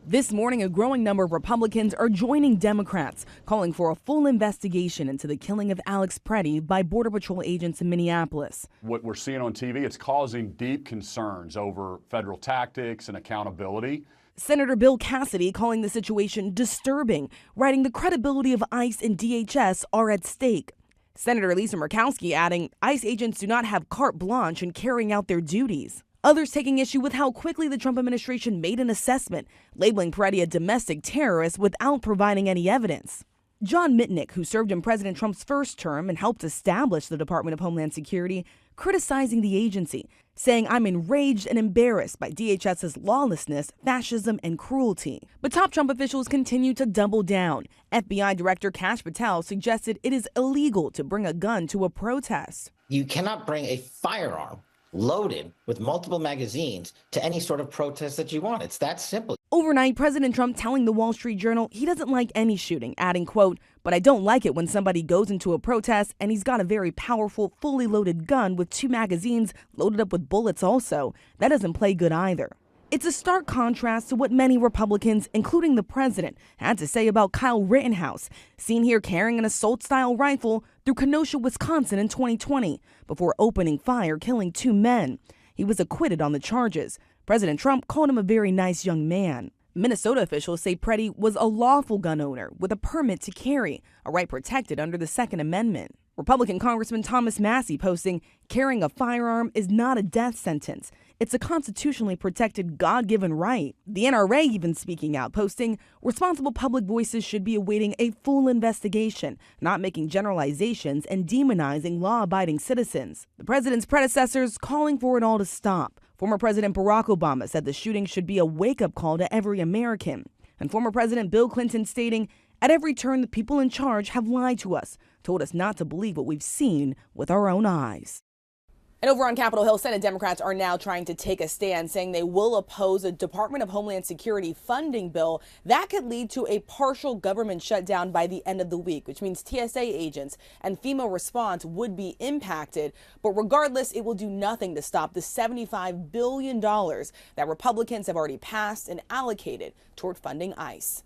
This morning, a growing number of Republicans are joining Democrats, calling for a full investigation into the killing of Alex Pretti by Border Patrol agents in Minneapolis. What we're seeing on TV, it's causing deep concerns over federal tactics and accountability. Senator Bill Cassidy calling the situation disturbing, writing the credibility of ICE and DHS are at stake. Senator Lisa Murkowski adding ICE agents do not have carte blanche in carrying out their duties. Others taking issue with how quickly the Trump administration made an assessment, labeling Pretti a domestic terrorist without providing any evidence. John Mitnick, who served in President Trump's first term and helped establish the Department of Homeland Security, criticizing the agency, saying, "I'm enraged and embarrassed by DHS's lawlessness, fascism, and cruelty." But top Trump officials continue to double down. FBI Director Kash Patel suggested it is illegal to bring a gun to a protest. You cannot bring a firearm loaded with multiple magazines to any sort of protest that you want. It's that simple. Overnight, President Trump telling the Wall Street Journal he doesn't like any shooting, adding, quote, "But I don't like it when somebody goes into a protest and he's got a very powerful, fully loaded gun with 2 magazines loaded up with bullets also. That doesn't play good either." It's a stark contrast to what many Republicans, including the president, had to say about Kyle Rittenhouse, seen here carrying an assault-style rifle through Kenosha, Wisconsin in 2020, before opening fire, killing 2 men. He was acquitted on the charges. President Trump called him a very nice young man. Minnesota officials say Pretti was a lawful gun owner with a permit to carry, a right protected under the Second Amendment. Republican Congressman Thomas Massie posting, "Carrying a firearm is not a death sentence. It's a constitutionally protected God-given right." The NRA even speaking out, posting, "Responsible public voices should be awaiting a full investigation, not making generalizations and demonizing law-abiding citizens." The president's predecessors calling for it all to stop. Former President Barack Obama said the shooting should be a wake-up call to every American. And former President Bill Clinton stating, "At every turn, the people in charge have lied to us, told us not to believe what we've seen with our own eyes." And over on Capitol Hill, Senate Democrats are now trying to take a stand, saying they will oppose a Department of Homeland Security funding bill that could lead to a partial government shutdown by the end of the week, which means TSA agents and FEMA response would be impacted. But regardless, it will do nothing to stop the $75 billion that Republicans have already passed and allocated toward funding ICE.